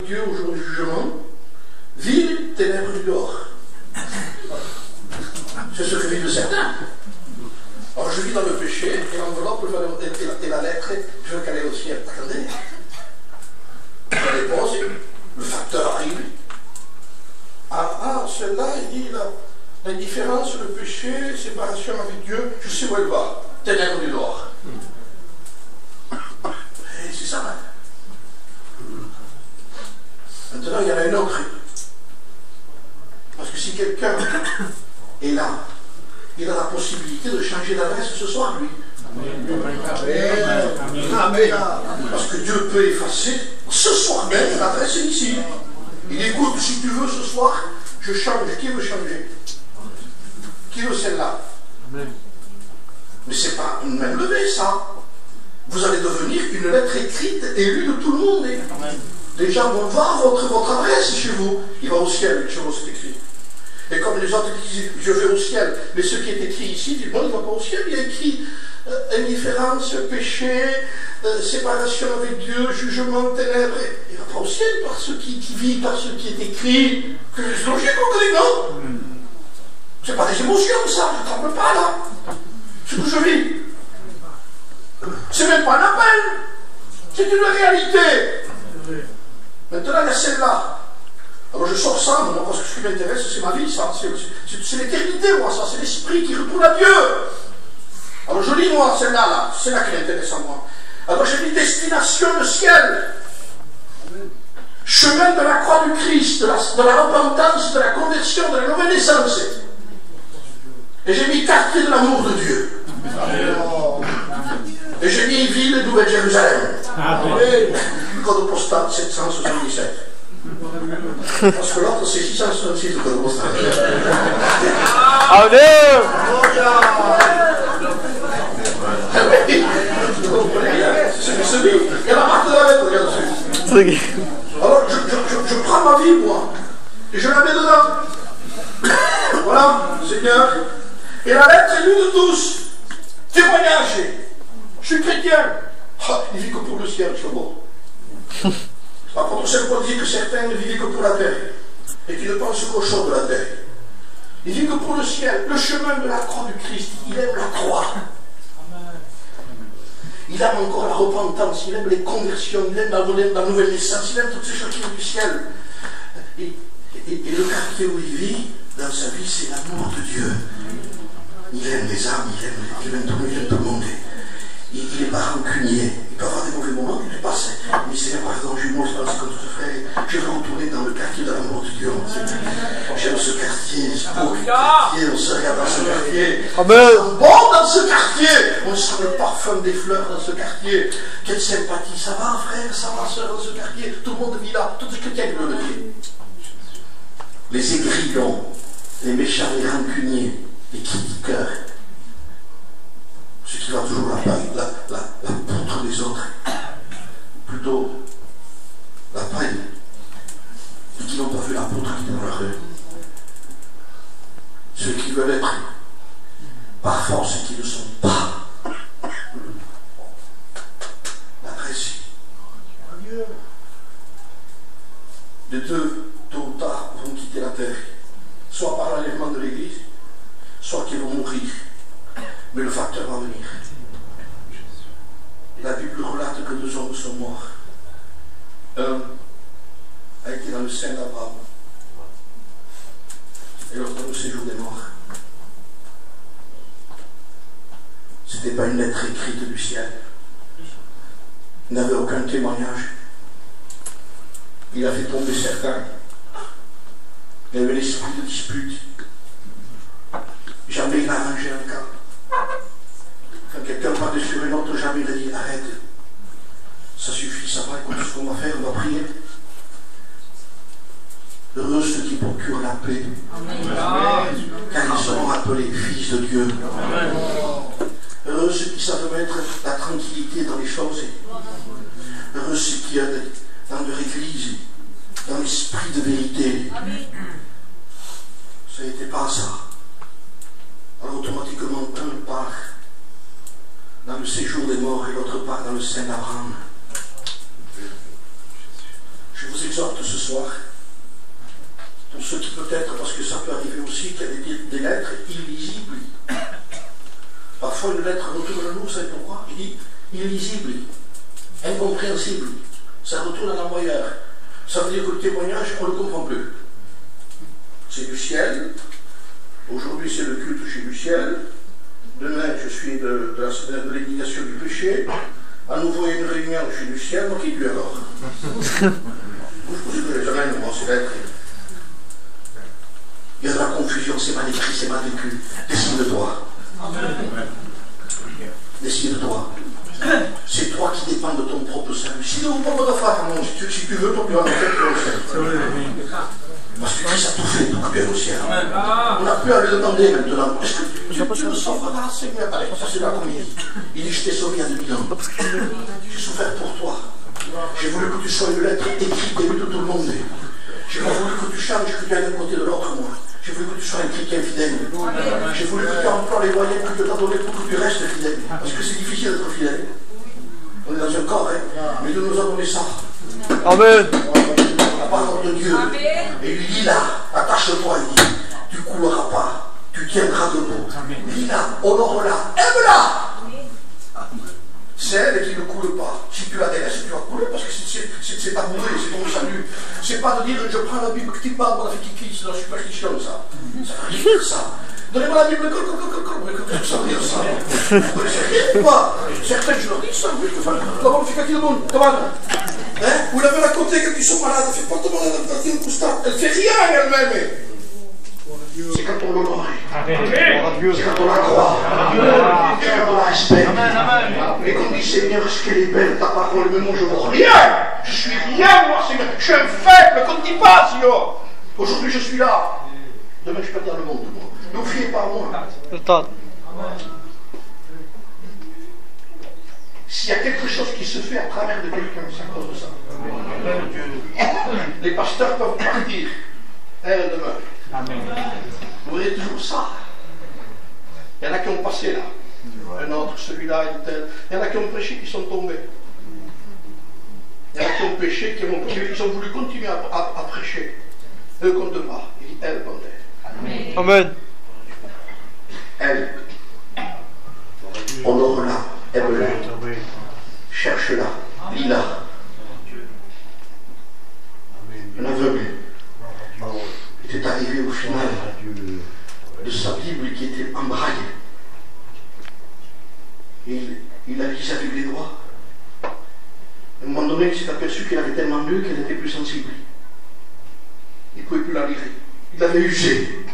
Dieu au jour du jugement, ville, ténèbres du dehors. C'est ce que vivent certains. Alors je vis dans le péché, et l'enveloppe et la lettre, je veux qu'elle aille au ciel. Attendez. Je dépose, le facteur arrive. Celle-là, il dit l'indifférence, le péché, séparation avec Dieu, je sais où elle va. Ténèbres du dehors. Et c'est ça, Maintenant, il y en a une autre. Parce que si quelqu'un est là, il a la possibilité de changer d'adresse ce soir, lui. Amen. Parce que Dieu peut effacer ce soir même l'adresse est ici. Il écoute, si tu veux ce soir, je change. Qui veut changer? Qui veut celle-là? Mais ce n'est pas une main levée, ça. Vous allez devenir une lettre écrite et lue de tout le monde. Les gens vont voir votre adresse chez vous. Il va au ciel, chez vous, c'est écrit. Et comme les autres disent, je vais au ciel, mais ce qui est écrit ici, dit, bon, il ne va pas au ciel, il y a écrit indifférence, péché, séparation avec Dieu, jugement, ténèbres. Il ne va pas au ciel par ce qui vit, par ce qui est écrit. Que c'est logique, on connaît, non? Ce n'est pas des émotions, ça, je ne tremble pas, là. Ce que je vis. C'est même pas un appel. C'est une réalité. Maintenant, il y a celle-là. Alors je sors ça, moi, parce que ce qui m'intéresse, c'est ma vie, ça. C'est l'éternité, moi, ça. C'est l'esprit qui retourne à Dieu. Alors je lis, moi, celle-là, là. C'est là qui m'intéresse à moi. Alors j'ai mis destination le ciel. Chemin de la croix du Christ, de la repentance, de la conversion, de la nouvelle naissance. Et j'ai mis quartier de l'amour de Dieu. Et j'ai mis ville de Nouvelle-Jérusalem. Code postal 777. Parce que l'autre c'est 666 le code postal. Amen. C'est celui. Il y a la marque de la lettre, regarde dessus. Alors je prends ma vie, moi, et je la mets dedans. Voilà, Seigneur. Et la lettre est lue de tous. Témoignage. Je suis chrétien. Il vit que pour le ciel, je vois. L'apôtre Saint Paul dit que certains ne vivaient que pour la terre et qui ne pensent qu'aux choses de la terre. Il vit que pour le ciel, le chemin de la croix du Christ. Il aime la croix. Il aime encore la repentance, il aime les conversions, il aime la nouvelle naissance, il aime toutes ces choses qui viennent du ciel. Et le quartier où il vit, dans sa vie, c'est l'amour de Dieu. Il aime les âmes, il aime tout le monde. Il n'est pas rancunier. Il peut avoir des mauvais moments, il les passe. Mais c'est pardon, je lui montre comme tout ce frère. Je veux retourner dans le quartier de l'amour de Dieu. J'aime ce quartier, ce beau quartier, on se regarde dans ce quartier. Amen. On sent bon dans ce quartier. On sent le parfum des fleurs dans ce quartier. Quelle sympathie. Ça va, frère, ça va, soeur, dans ce quartier. Tout le monde vit là. Tout ce que tiens le levier. Les aigrillons, les méchants, les rancuniers, les critiqueurs. Ceux qui voient toujours la poutre des autres, plutôt la paille, et qui n'ont pas vu la poutre qui est dans leur œil. Ceux qui veulent être par force et qui ne sont pas. L'adresse. Les deux, tôt ou tard, vont quitter la terre, soit par l'enlèvement de l'Église, soit qu'ils vont mourir. Mais le facteur va venir. La Bible relate que 2 hommes sont morts. Un a été dans le sein d'Abraham. Et l'autre dans le séjour des morts. Ce n'était pas une lettre écrite du ciel. Il n'avait aucun témoignage. Il a fait tomber certains. Il avait l'esprit de dispute. Jamais il n'a arrangé un cas. Quand quelqu'un parle sur une autre, jamais il a dit arrête, ça suffit, ça va, écoute ce qu'on va faire, on va prier. Heureux ceux qui procurent la paix, car ils seront appelés fils de Dieu. Heureux ceux qui savent mettre la tranquillité dans les choses. Heureux ceux qui aident dans leur église, dans l'esprit de vérité. Ça n'était pas ça. Alors automatiquement, un part dans le séjour des morts et l'autre part dans le sein d'Abraham. Je vous explique. exhorte ce soir, pour ceux qui peut-être, parce que ça peut arriver aussi, qu'il y a des lettres illisibles. Parfois une lettre retourne à nous, vous savez pourquoi? Il dit illisible, incompréhensible. Ça retourne à l'envoyeur. Ça veut dire que le témoignage, on ne le comprend plus. C'est du ciel. Aujourd'hui, c'est le culte chez du ciel. Demain, je suis de l'indignation du péché. À nouveau, il y a une réunion chez du ciel. Donc, qui lui alors? Vous les amènes, moi, ces lettres. Il y a de la confusion, c'est mal écrit, c'est mal vécu. Décide-toi. Décide-toi. C'est toi qui dépends de ton propre salut. Si tu ne veux pas de faire, non, si tu veux, ton Dieu en fait au ciel. Parce que Christ a tout fait pour couper au ciel. On n'a plus à lui demander maintenant. Est-ce que tu me sauveras, Seigneur? Allez, ça c'est la comédie. Il dit, je t'ai sauvé il y a 2000 ans. J'ai souffert pour toi. J'ai voulu que tu sois une lettre écrite et lue de tout le monde. J'ai pas voulu que tu changes, que tu ailles d'un côté de l'autre, moi. J'ai voulu que tu sois un chrétien fidèle. J'ai voulu que tu emploies les moyens que Dieu t'a donné pour que tu restes fidèle. Parce que c'est difficile d'être fidèle. On est dans un corps, hein. Mais Dieu nous a donné ça. Amen. La parole de Dieu. Et il dit là, attache-toi, il dit, tu ne couleras pas, tu tiendras debout. Lis-la, honore-la, aime-la. C'est elle qui ne coule pas. Si tu la délaisses, tu vas couler parce que c'est ta bourrée, c'est ton salut. C'est pas de dire je prends la Bible, petit pas, on a fait kiki, c'est la superstition, ça. Ça veut rien dire ça. Donnez-moi la Bible, ça veut dire ça. Vous connaissez rien ou pas? Certains, je leur dis ça, oui, je fais comment on fait quand il est bon, comment? Hein? Vous l'avez raconté quand ils sont malades, elle fait pas de malade, elle fait rien elle-même. C'est quand on l'honore. C'est quand on la croit. C'est quand on la respecte. Et qu'on dit Seigneur, est-ce qu'elle est belle ta parole? Mais moi je ne vois rien. Je suis rien, moi Seigneur. Je suis un faible, qu'on ne dit pas, Seigneur. Aujourd'hui je suis là. Demain je perds dans le monde. Ne vous fiez pas à moi. S'il y a quelque chose qui se fait à travers de quelqu'un, c'est à cause de ça. Les pasteurs peuvent partir. Elle demeure. Amen. Vous voyez toujours ça. Il y en a qui ont passé là. Un autre, celui-là, un tel. Il y en a qui ont prêché, qui sont tombés. Il y en a qui ont péché, qui ont voulu continuer à prêcher. Eux comptent pas. Il dit elle compte elle. Amen. Elle. Honore-la. Aime-la. Cherche-la. Lis-la. Un aveugle était arrivé au final de sa Bible qui était en braille. Il a lisé avec les doigts. À un moment donné, il s'est aperçu qu'elle avait tellement lu qu'elle n'était plus sensible. Il ne pouvait plus la lire. Il l'avait usée.